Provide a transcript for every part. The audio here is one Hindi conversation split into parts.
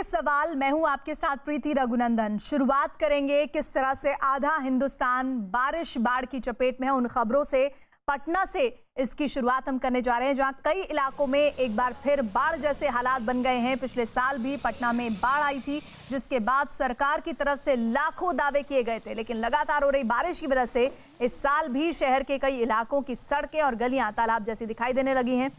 सवाल। मैं हूं आपके साथ प्रीति रघुनंदन। शुरुआत करेंगे किस तरह से आधा हिंदुस्तान बारिश बाढ़ की चपेट में है, उन खबरों से। पटना से इसकी शुरुआत हम करने जा रहे हैं, जहां कई इलाकों में एक बार फिर बाढ़ जैसे हालात बन गए हैं। पिछले साल भी पटना में बाढ़ आई थी, जिसके बाद सरकार की तरफ से लाखों दावे किए गए थे, लेकिन लगातार हो रही बारिश की वजह से इस साल भी शहर के कई इलाकों की सड़कें और गलियां तालाब जैसी दिखाई देने लगी हैं।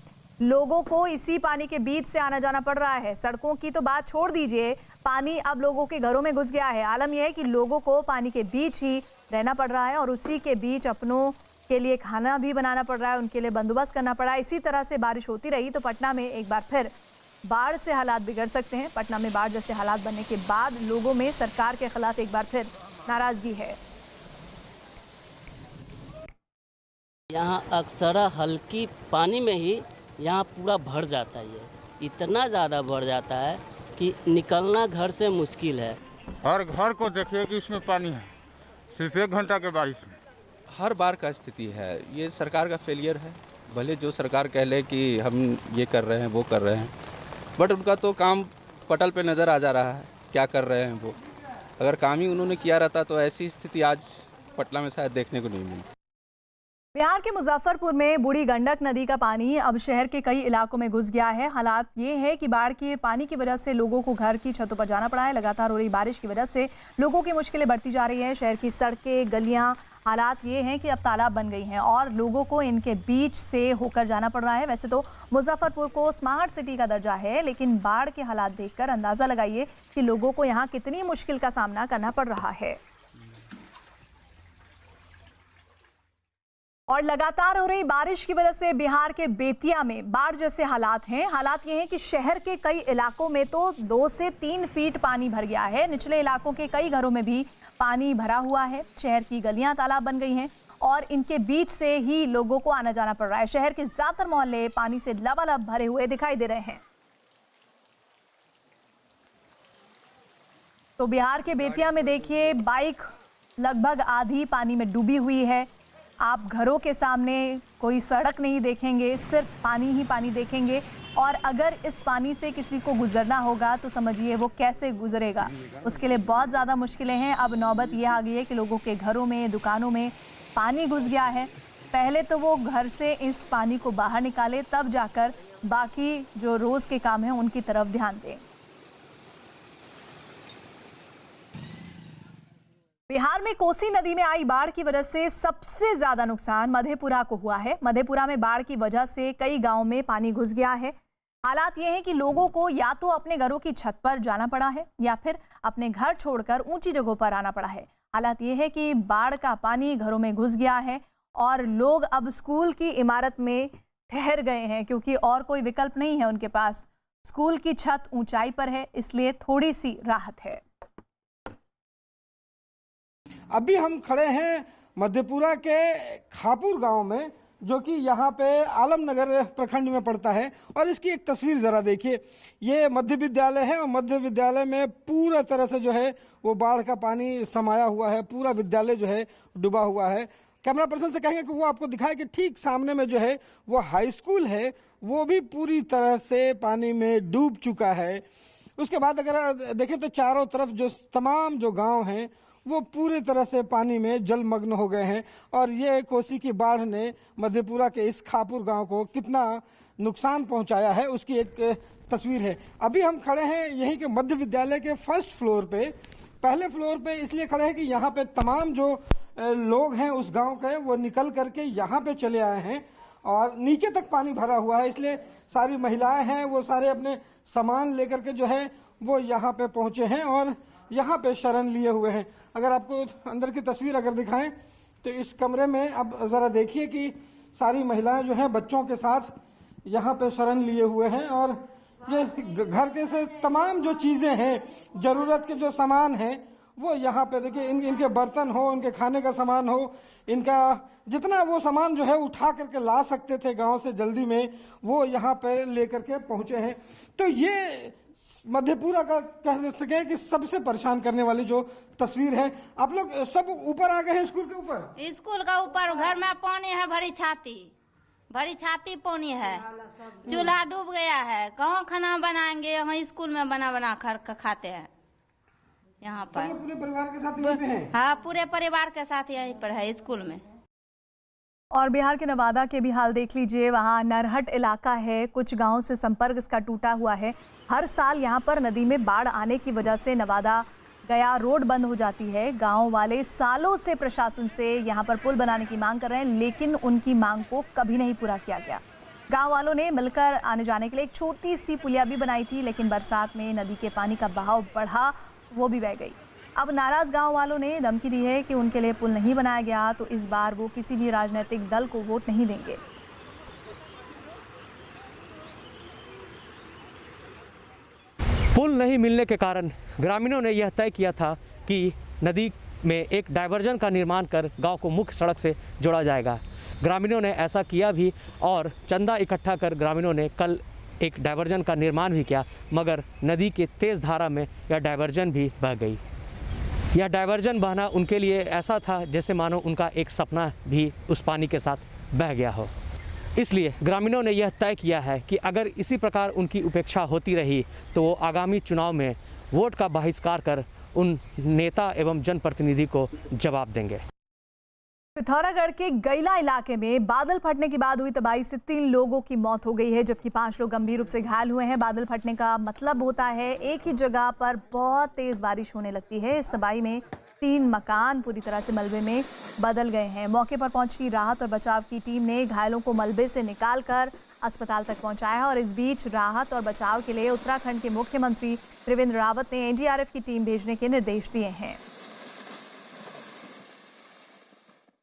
लोगों को इसी पानी के बीच से आना जाना पड़ रहा है। सड़कों की तो बात छोड़ दीजिए, पानी अब लोगों के घरों में घुस गया है। आलम यह है कि लोगों को पानी के बीच ही रहना पड़ रहा है और उसी के बीच अपनों के लिए खाना भी बनाना पड़ रहा है, उनके लिए बंदोबस्त करना पड़ रहा है। इसी तरह से बारिश होती रही तो पटना में एक बार फिर बाढ़ से हालात बिगड़ सकते हैं। पटना में बाढ़ जैसे हालात बनने के बाद लोगों में सरकार के खिलाफ एक बार फिर नाराजगी है। यहाँ अक्सर हल्की पानी में ही यहाँ पूरा भर जाता है। ये इतना ज़्यादा भर जाता है कि निकलना घर से मुश्किल है। हर घर को देखिए कि इसमें पानी है, सिर्फ 1 घंटा के बारिश में। हर बार का स्थिति है, ये सरकार का फेलियर है। भले जो सरकार कह ले कि हम ये कर रहे हैं वो कर रहे हैं, बट उनका तो काम पटल पे नज़र आ जा रहा है क्या कर रहे हैं वो। अगर काम ही उन्होंने किया रहता तो ऐसी स्थिति आज पटना में शायद देखने को नहीं मिलती। बिहार के मुजफ्फरपुर में बूढ़ी गंडक नदी का पानी अब शहर के कई इलाकों में घुस गया है। हालात ये है कि बाढ़ के पानी की वजह से लोगों को घर की छतों पर जाना पड़ा है। लगातार हो रही बारिश की वजह से लोगों की मुश्किलें बढ़ती जा रही है। शहर की सड़कें, गलियां, हालात ये हैं कि अब तालाब बन गई हैं और लोगों को इनके बीच से होकर जाना पड़ रहा है। वैसे तो मुजफ्फरपुर को स्मार्ट सिटी का दर्जा है, लेकिन बाढ़ के हालात देखकर अंदाजा लगाइए कि लोगों को यहाँ कितनी मुश्किल का सामना करना पड़ रहा है। और लगातार हो रही बारिश की वजह से बिहार के बेतिया में बाढ़ जैसे हालात हैं। हालात ये हैं कि शहर के कई इलाकों में तो 2 से 3 फीट पानी भर गया है। निचले इलाकों के कई घरों में भी पानी भरा हुआ है। शहर की गलियां तालाब बन गई हैं और इनके बीच से ही लोगों को आना जाना पड़ रहा है। शहर के ज्यादातर मोहल्ले पानी से लबालब भरे हुए दिखाई दे रहे हैं। तो बिहार के बेतिया में देखिए, बाइक लगभग आधी पानी में डूबी हुई है। आप घरों के सामने कोई सड़क नहीं देखेंगे, सिर्फ पानी ही पानी देखेंगे। और अगर इस पानी से किसी को गुजरना होगा तो समझिए वो कैसे गुजरेगा, उसके लिए बहुत ज़्यादा मुश्किलें हैं। अब नौबत यह आ गई है कि लोगों के घरों में, दुकानों में पानी घुस गया है। पहले तो वो घर से इस पानी को बाहर निकाले, तब जाकर बाकी जो रोज़ के काम हैं उनकी तरफ ध्यान दें। बिहार में कोसी नदी में आई बाढ़ की वजह से सबसे ज्यादा नुकसान मधेपुरा को हुआ है। मधेपुरा में बाढ़ की वजह से कई गांवों में पानी घुस गया है। हालात ये हैं कि लोगों को या तो अपने घरों की छत पर जाना पड़ा है या फिर अपने घर छोड़कर ऊंची जगहों पर आना पड़ा है। हालात ये है कि बाढ़ का पानी घरों में घुस गया है और लोग अब स्कूल की इमारत में ठहर गए हैं, क्योंकि और कोई विकल्प नहीं है उनके पास। स्कूल की छत ऊंचाई पर है, इसलिए थोड़ी सी राहत है। अभी हम खड़े हैं मधेपुरा के खापुर गांव में, जो कि यहाँ पे आलमनगर प्रखंड में पड़ता है। और इसकी एक तस्वीर ज़रा देखिए। ये मध्य विद्यालय है और मध्य विद्यालय में पूरा तरह से जो है वो बाढ़ का पानी समाया हुआ है। पूरा विद्यालय जो है डूबा हुआ है। कैमरा पर्सन से कहेंगे कि वो आपको दिखाए कि ठीक सामने में जो है वो हाई स्कूल है, वो भी पूरी तरह से पानी में डूब चुका है। उसके बाद अगर देखें तो चारों तरफ जो तमाम जो गाँव हैं वो पूरी तरह से पानी में जलमग्न हो गए हैं। और ये कोसी की बाढ़ ने मधेपुरा के इस खापुर गांव को कितना नुकसान पहुंचाया है, उसकी एक तस्वीर है। अभी हम खड़े हैं यहीं के मध्य विद्यालय के फर्स्ट फ्लोर पे। पहले फ्लोर पे इसलिए खड़े हैं कि यहाँ पे तमाम जो लोग हैं उस गांव के, वो निकल करके यहाँ पे चले आए हैं और नीचे तक पानी भरा हुआ है। इसलिए सारी महिलाएं हैं वो सारे अपने सामान लेकर के जो है वो यहाँ पे पहुंचे हैं और यहाँ पे शरण लिए हुए हैं। अगर आपको अंदर की तस्वीर अगर दिखाएं तो इस कमरे में अब ज़रा देखिए कि सारी महिलाएं जो हैं बच्चों के साथ यहाँ पे शरण लिए हुए हैं। और ये घर के से तमाम जो चीज़ें हैं, ज़रूरत के जो सामान हैं, वो यहाँ पे देखिए। इनके बर्तन हो, इनके खाने का सामान हो, इनका जितना वो सामान जो है उठा करके ला सकते थे गाँव से जल्दी में, वो यहाँ पे लेकर के पहुँचे हैं। तो ये मधेपुरा का कह सके कि सबसे परेशान करने वाली जो तस्वीर है। आप लोग सब ऊपर आ गए हैं स्कूल के ऊपर? स्कूल का ऊपर घर में पानी है भरी छाती, भरी छाती पानी है, चूल्हा डूब गया है, कहाँ खाना बनाएंगे? यहाँ स्कूल में बना बना कर खाते हैं यहाँ पर। पूरे परिवार के साथ यहीं पे हैं? हाँ, पूरे परिवार के साथ यहीं पर है, स्कूल में। और बिहार के नवादा के भी हाल देख लीजिए। वहाँ नरहट इलाका है, कुछ गांवों से संपर्क इसका टूटा हुआ है। हर साल यहाँ पर नदी में बाढ़ आने की वजह से नवादा गया रोड बंद हो जाती है। गांव वाले सालों से प्रशासन से यहाँ पर पुल बनाने की मांग कर रहे हैं, लेकिन उनकी मांग को कभी नहीं पूरा किया गया। गांव वालों ने मिलकर आने जाने के लिए एक छोटी सी पुलिया भी बनाई थी, लेकिन बरसात में नदी के पानी का बहाव बढ़ा, वो भी बह गई। अब नाराज गांव वालों ने धमकी दी है कि उनके लिए पुल नहीं बनाया गया तो इस बार वो किसी भी राजनीतिक दल को वोट नहीं देंगे। पुल नहीं मिलने के कारण ग्रामीणों ने यह तय किया था कि नदी में एक डायवर्जन का निर्माण कर गांव को मुख्य सड़क से जोड़ा जाएगा। ग्रामीणों ने ऐसा किया भी और चंदा इकट्ठा कर ग्रामीणों ने कल एक डायवर्जन का निर्माण भी किया, मगर नदी के तेज़ धारा में यह डायवर्जन भी बह गई। यह डायवर्जन बहना उनके लिए ऐसा था जैसे मानो उनका एक सपना भी उस पानी के साथ बह गया हो। इसलिए ग्रामीणों ने यह तय किया है कि अगर इसी प्रकार उनकी उपेक्षा होती रही तो वो आगामी चुनाव में वोट का बहिष्कार कर उन नेता एवं जनप्रतिनिधि को जवाब देंगे। पिथौरागढ़ के गैला इलाके में बादल फटने के बाद हुई तबाही से 3 लोगों की मौत हो गई है, जबकि 5 लोग गंभीर रूप से घायल हुए हैं। बादल फटने का मतलब होता है एक ही जगह पर बहुत तेज बारिश होने लगती है। इस तबाही में 3 मकान पूरी तरह से मलबे में बदल गए हैं। मौके पर पहुंची राहत और बचाव की टीम ने घायलों को मलबे से निकालकर अस्पताल तक पहुंचाया और इस बीच राहत और बचाव के लिए उत्तराखंड के मुख्यमंत्री त्रिवेंद्र रावत ने एनडीआरएफ की टीम भेजने के निर्देश दिए हैं।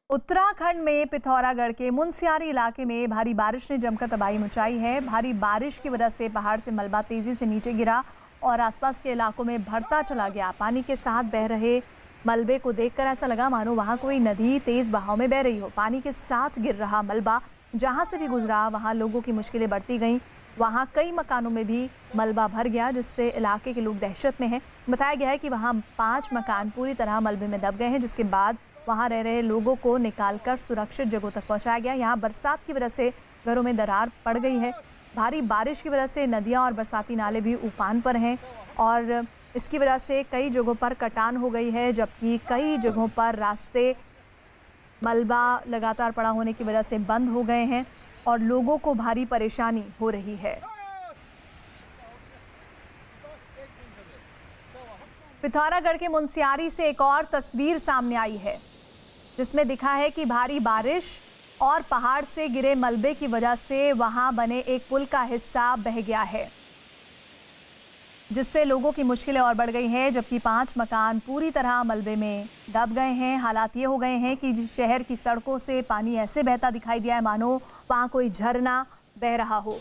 उत्तराखंड में पिथौरागढ़ के मुनस्यारी इलाके में भारी बारिश ने जमकर तबाही मचाई है। भारी बारिश की वजह से पहाड़ से मलबा तेजी से नीचे गिरा और आसपास के इलाकों में बढ़ता चला गया। पानी के साथ बह रहे मलबे को देखकर ऐसा लगा मानो वहां कोई नदी तेज बहाव में बह रही हो। पानी के साथ गिर रहा मलबा जहां से भी गुजरा वहां लोगों की मुश्किलें बढ़ती गईं। वहां कई मकानों में भी मलबा भर गया, जिससे इलाके के लोग दहशत में हैं। बताया गया है कि वहां 5 मकान पूरी तरह मलबे में दब गए हैं, जिसके बाद वहां रह रहे लोगों को निकालकर सुरक्षित जगहों तक पहुंचाया गया। यहां बरसात की वजह से घरों में दरार पड़ गई है। भारी बारिश की वजह से नदियां और बरसाती नाले भी उफान पर हैं और इसकी वजह से कई जगहों पर कटान हो गई है, जबकि कई जगहों पर रास्ते मलबा लगातार पड़ा होने की वजह से बंद हो गए हैं और लोगों को भारी परेशानी हो रही है। पिथौरागढ़ के मुनस्यारी से एक और तस्वीर सामने आई है, जिसमें दिखा है कि भारी बारिश और पहाड़ से गिरे मलबे की वजह से वहां बने एक पुल का हिस्सा बह गया है, जिससे लोगों की मुश्किलें और बढ़ गई हैं, जबकि 5 मकान पूरी तरह मलबे में दब गए हैं। हालात ये हो गए हैं कि शहर की सड़कों से पानी ऐसे बहता दिखाई दिया है मानो वहां कोई झरना बह रहा हो।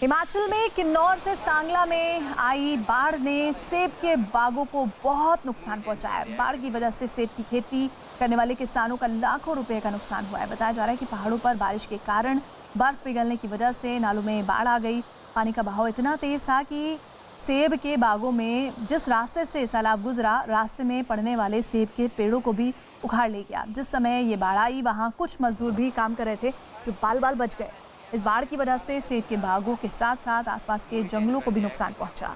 हिमाचल में किन्नौर से सांगला में आई बाढ़ ने सेब के बागों को बहुत नुकसान पहुंचाया है। बाढ़ की वजह से सेब की खेती करने वाले किसानों का लाखों रुपए का नुकसान हुआ है। बताया जा रहा है कि पहाड़ों पर बारिश के कारण बर्फ पिघलने की वजह से नालों में बाढ़ आ गई। पानी का बहाव इतना तेज था कि सेब के बागों में जिस रास्ते से सैलाब गुजरा, रास्ते में पड़ने वाले सेब के पेड़ों को भी उखाड़ ले गया। जिस समय ये बाढ़ आई वहाँ कुछ मजदूर भी काम कर रहे थे जो बाल बाल बच गए। इस बाढ़ की वजह से सेब के बागों के साथ साथ आसपास के जंगलों को भी नुकसान पहुंचा।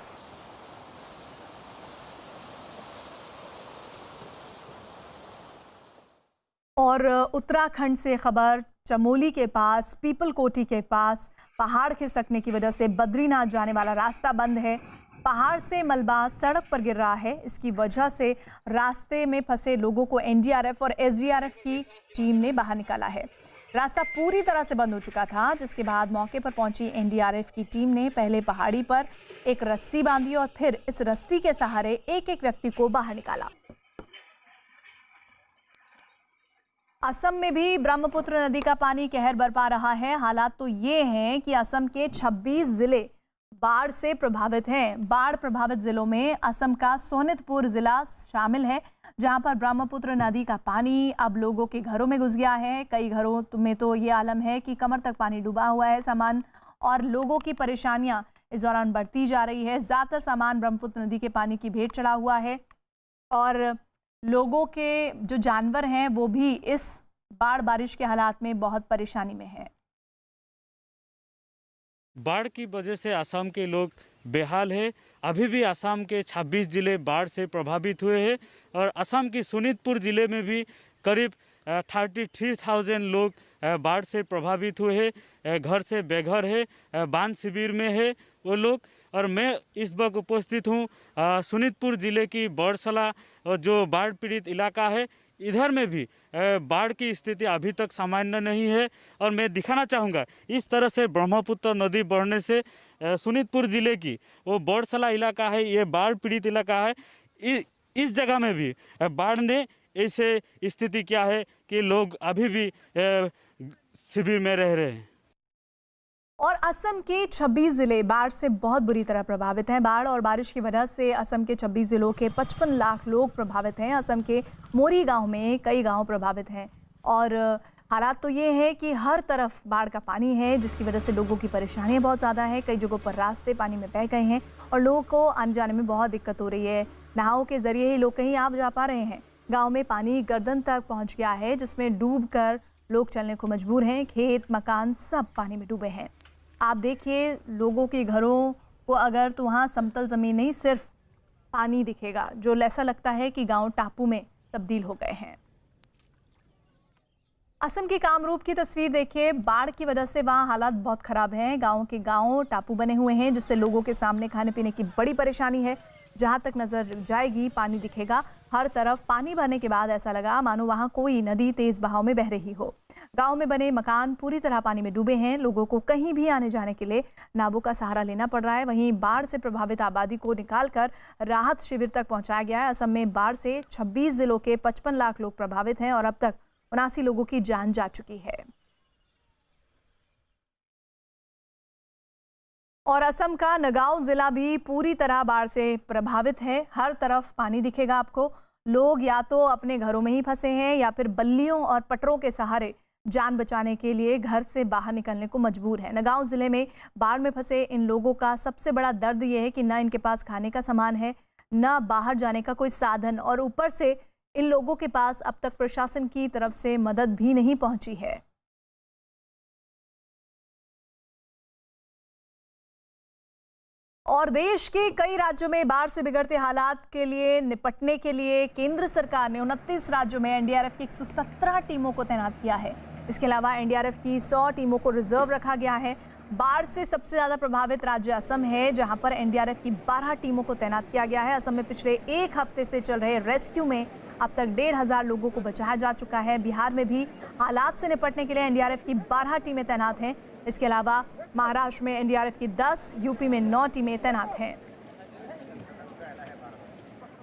और उत्तराखंड से खबर, चमोली के पास पीपलकोटी के पास पहाड़ खिसकने की वजह से बद्रीनाथ जाने वाला रास्ता बंद है। पहाड़ से मलबा सड़क पर गिर रहा है। इसकी वजह से रास्ते में फंसे लोगों को एनडीआरएफ और एसडीआरएफ की टीम ने बाहर निकाला है। रास्ता पूरी तरह से बंद हो चुका था, जिसके बाद मौके पर पहुंची एनडीआरएफ की टीम ने पहले पहाड़ी पर एक रस्सी बांधी और फिर इस रस्सी के सहारे एक एक व्यक्ति को बाहर निकाला। असम में भी ब्रह्मपुत्र नदी का पानी कहर बरपा रहा है। हालात तो ये हैं कि असम के 26 जिले बाढ़ से प्रभावित हैं। बाढ़ प्रभावित जिलों में असम का सोनितपुर जिला शामिल है, जहां पर ब्रह्मपुत्र नदी का पानी अब लोगों के घरों में घुस गया है। कई घरों में तो ये आलम है कि कमर तक पानी डूबा हुआ है। सामान और लोगों की परेशानियां इस दौरान बढ़ती जा रही है। ज़्यादातर सामान ब्रह्मपुत्र नदी के पानी की भेंट चढ़ा हुआ है। और लोगों के जो जानवर हैं वो भी इस बाढ़ बारिश के हालात में बहुत परेशानी में हैं। बाढ़ की वजह से असम के लोग बेहाल है। अभी भी असम के 26 जिले बाढ़ से प्रभावित हुए हैं और असम की शोणितपुर जिले में भी करीब 33,000 लोग बाढ़ से प्रभावित हुए हैं। घर से बेघर है, बांध शिविर में है वो लोग। और मैं इस वक्त उपस्थित हूँ शोणितपुर जिले की बड़सला जो बाढ़ पीड़ित इलाका है। इधर में भी बाढ़ की स्थिति अभी तक सामान्य नहीं है और मैं दिखाना चाहूँगा इस तरह से ब्रह्मपुत्र नदी बढ़ने से शोणितपुर जिले की वो बड़सला इलाका है, ये बाढ़ पीड़ित इलाका है। इस जगह में भी बाढ़ ने ऐसे स्थिति क्या है कि लोग अभी भी शिविर में रह रहे हैं। और असम के 26 जिले बाढ़ से बहुत बुरी तरह प्रभावित हैं। बाढ़ और बारिश की वजह से असम के 26 जिलों के 55 लाख लोग प्रभावित हैं। असम के मोरी गांव में कई गांव प्रभावित हैं और हालात तो ये है कि हर तरफ बाढ़ का पानी है, जिसकी वजह से लोगों की परेशानियां बहुत ज़्यादा है। कई जगहों पर रास्ते पानी में बह गए हैं और लोगों को आने जाने में बहुत दिक्कत हो रही है। नावों के जरिए ही लोग कहीं आ जा पा रहे हैं। गाँव में पानी गर्दन तक पहुँच गया है, जिसमें डूब कर लोग चलने को मजबूर हैं। खेत मकान सब पानी में डूबे हैं। आप देखिए लोगों के घरों को अगर तो वहाँ समतल ज़मीन नहीं, सिर्फ पानी दिखेगा, जो ऐसा लगता है कि गांव टापू में तब्दील हो गए हैं। असम के कामरूप की तस्वीर देखिए। बाढ़ की वजह से वहाँ हालात बहुत ख़राब हैं। गाँव के गाँव टापू बने हुए हैं, जिससे लोगों के सामने खाने पीने की बड़ी परेशानी है। जहाँ तक नज़र जाएगी पानी दिखेगा। हर तरफ पानी भरने के बाद ऐसा लगा मानो वहाँ कोई नदी तेज़ बहाव में बह रही हो। गांव में बने मकान पूरी तरह पानी में डूबे हैं। लोगों को कहीं भी आने जाने के लिए नावों का सहारा लेना पड़ रहा है। वहीं बाढ़ से प्रभावित आबादी को निकालकर राहत शिविर तक पहुंचाया गया है। असम में बाढ़ से 26 जिलों के 55 लाख लोग प्रभावित हैं और अब तक 79 लोगों की जान जा चुकी है। और असम का नगांव जिला भी पूरी तरह बाढ़ से प्रभावित है। हर तरफ पानी दिखेगा आपको। लोग या तो अपने घरों में ही फंसे हैं या फिर बल्लियों और पटरों के सहारे जान बचाने के लिए घर से बाहर निकलने को मजबूर है। नगांव जिले में बाढ़ में फंसे इन लोगों का सबसे बड़ा दर्द ये है कि ना इनके पास खाने का सामान है, ना बाहर जाने का कोई साधन, और ऊपर से इन लोगों के पास अब तक प्रशासन की तरफ से मदद भी नहीं पहुंची है। और देश के कई राज्यों में बाढ़ से बिगड़ते हालात के लिए निपटने के लिए केंद्र सरकार ने 29 राज्यों में एनडीआरएफ की 117 टीमों को तैनात किया है। इसके अलावा एनडीआरएफ की 100 टीमों को रिजर्व रखा गया है। बाढ़ से सबसे ज़्यादा प्रभावित राज्य असम है, जहां पर एनडीआरएफ की 12 टीमों को तैनात किया गया है। असम में पिछले एक हफ्ते से चल रहे रेस्क्यू में अब तक 1,500 लोगों को बचाया जा चुका है। बिहार में भी हालात से निपटने के लिए एनडीआरएफ की 12 टीमें तैनात हैं। इसके अलावा महाराष्ट्र में एनडीआरएफ की 10, यूपी में 9 टीमें तैनात हैं।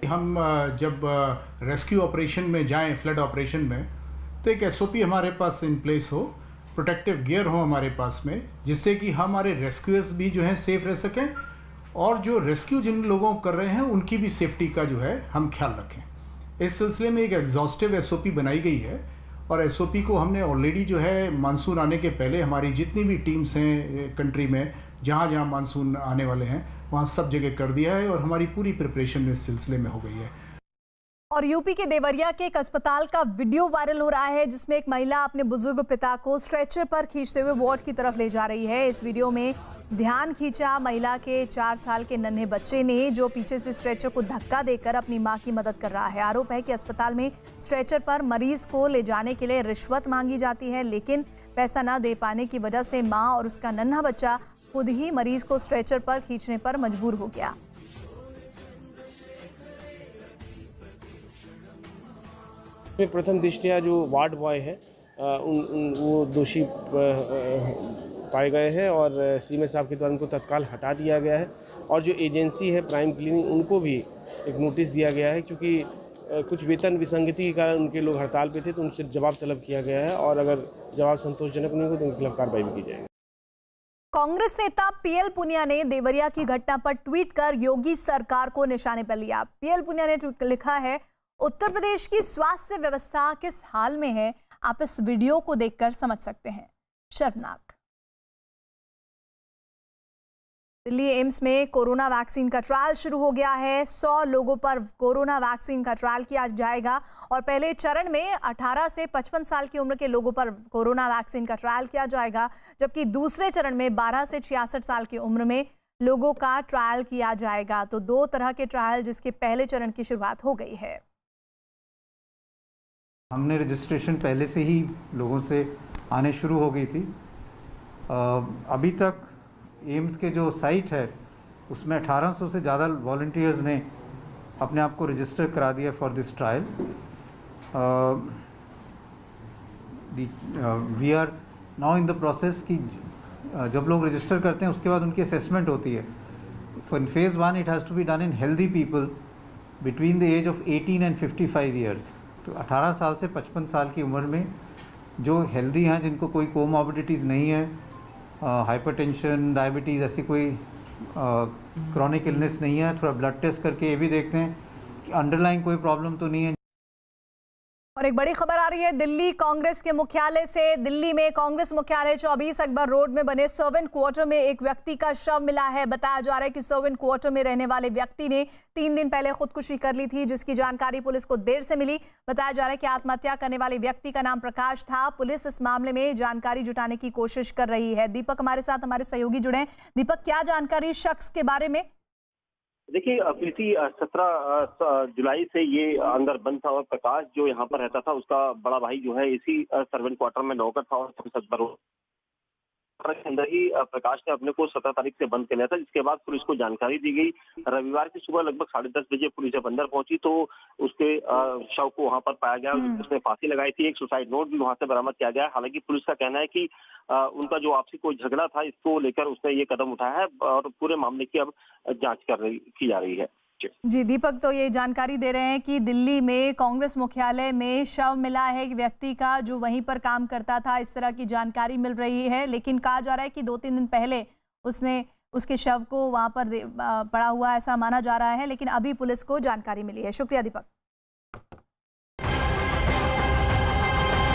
हम जब रेस्क्यू ऑपरेशन में जाएं, फ्लड ऑपरेशन में, तो एक एसओपी हमारे पास इन प्लेस हो, प्रोटेक्टिव गियर हो हमारे पास में, जिससे कि हमारे रेस्क्यूअर्स भी जो हैं सेफ रह सकें और जो रेस्क्यू जिन लोगों को कर रहे हैं उनकी भी सेफ्टी का जो है हम ख्याल रखें। इस सिलसिले में एक एग्जॉस्टिव एसओपी बनाई गई है और एसओपी को हमने ऑलरेडी जो है मानसून आने के पहले हमारी जितनी भी टीम्स हैं कंट्री में, जहाँ जहाँ मानसून आने वाले हैं वहाँ सब जगह कर दिया है और हमारी पूरी प्रिपरेशन इस सिलसिले में हो गई है। और यूपी के देवरिया के एक अस्पताल का वीडियो वायरल हो रहा है, जिसमें एक महिला अपने बुजुर्ग पिता को स्ट्रेचर पर खींचते हुए वार्ड की तरफ ले जा रही है। इस वीडियो में ध्यान खींचा महिला के 4 साल के नन्हे बच्चे ने, जो पीछे से स्ट्रेचर को धक्का देकर अपनी मां की मदद कर रहा है। आरोप है कि अस्पताल में स्ट्रेचर पर मरीज को ले जाने के लिए रिश्वत मांगी जाती है, लेकिन पैसा न दे पाने की वजह से मां और उसका नन्हा बच्चा खुद ही मरीज को स्ट्रेचर पर खींचने पर मजबूर हो गया। प्रथम दृष्टया जो वार्ड बॉय है वो दोषी पाए गए हैं और सीएम साहब के द्वारा उनको तत्काल हटा दिया गया है। और जो एजेंसी है प्राइम क्लिनिक, उनको भी एक नोटिस दिया गया है, क्योंकि कुछ वेतन विसंगति के कारण उनके लोग हड़ताल पे थे, तो उनसे जवाब तलब किया गया है और अगर जवाब संतोषजनक नहीं हो तो उनके खिलाफ कार्रवाई भी की जाएगी। कांग्रेस नेता पीएल पुनिया ने देवरिया की घटना पर ट्वीट कर योगी सरकार को निशाने पर लिया। पीएल पुनिया ने लिखा है, उत्तर प्रदेश की स्वास्थ्य व्यवस्था किस हाल में है आप इस वीडियो को देखकर समझ सकते हैं। शर्मनाक। दिल्ली एम्स में कोरोना वैक्सीन का ट्रायल शुरू हो गया है। 100 लोगों पर कोरोना वैक्सीन का ट्रायल किया जाएगा और पहले चरण में 18 से 55 साल की उम्र के लोगों पर कोरोना वैक्सीन का ट्रायल किया जाएगा, जबकि दूसरे चरण में 12 से 66 साल की उम्र में लोगों का ट्रायल किया जाएगा। तो 2 तरह के ट्रायल जिसके पहले चरण की शुरुआत हो गई है। हमने रजिस्ट्रेशन पहले से ही लोगों से आने शुरू हो गई थी। अभी तक एम्स के जो साइट है उसमें 1800 से ज़्यादा वॉलंटियर्स ने अपने आप को रजिस्टर करा दिया for this trial. We are now in the process कि जब लोग रजिस्टर करते हैं उसके बाद उनकी असेसमेंट होती है। In phase 1 it has to be done in healthy people between the age of 18 and 55 years. तो 18 साल से 55 साल की उम्र में जो हेल्दी हैं, जिनको कोई कोमॉर्बिडिटीज़ नहीं है, हाइपरटेंशन, डायबिटीज़, ऐसी कोई क्रॉनिक इलनेस नहीं है, थोड़ा ब्लड टेस्ट करके ये भी देखते हैं कि अंडरलाइन कोई प्रॉब्लम तो नहीं है। और एक बड़ी खबर आ रही है दिल्ली कांग्रेस के मुख्यालय से। दिल्ली में कांग्रेस मुख्यालय 24 अकबर रोड में बने सर्वेंट क्वार्टर में एक व्यक्ति का शव मिला है। बताया जा रहा है कि सर्वेंट क्वार्टर में रहने वाले व्यक्ति ने 3 दिन पहले खुदकुशी कर ली थी, जिसकी जानकारी पुलिस को देर से मिली। बताया जा रहा है कि आत्महत्या करने वाले व्यक्ति का नाम प्रकाश था। पुलिस इस मामले में जानकारी जुटाने की कोशिश कर रही है। दीपक हमारे साथ, हमारे सहयोगी जुड़े हैं। दीपक, क्या जानकारी शख्स के बारे में? देखिए प्रीति, 17 जुलाई से ये अंदर बंद था और प्रकाश जो यहाँ पर रहता था उसका बड़ा भाई जो है इसी सर्वेंट क्वार्टर में नौकर था और के अंदर ही प्रकाश ने अपने को 17 तारीख से बंद कर लिया था, जिसके बाद पुलिस को जानकारी दी गई। रविवार की सुबह लगभग 10:30 बजे पुलिस जब अंदर पहुंची तो उसके शव को वहां पर पाया गया। उसने फांसी लगाई थी। एक सुसाइड नोट भी वहां से बरामद किया गया। हालांकि पुलिस का कहना है कि उनका जो आपसी कोई झगड़ा था, इसको लेकर उसने ये कदम उठाया है और पूरे मामले की अब जांच की जा रही है। जी दीपक, तो ये जानकारी दे रहे हैं कि दिल्ली में कांग्रेस मुख्यालय में शव मिला है एक व्यक्ति का जो वहीं पर काम करता था, इस तरह की जानकारी मिल रही है। लेकिन कहा जा रहा है कि 2-3 दिन पहले उसने उसके शव को वहां पर पड़ा हुआ ऐसा माना जा रहा है, लेकिन अभी पुलिस को जानकारी मिली है। शुक्रिया दीपक।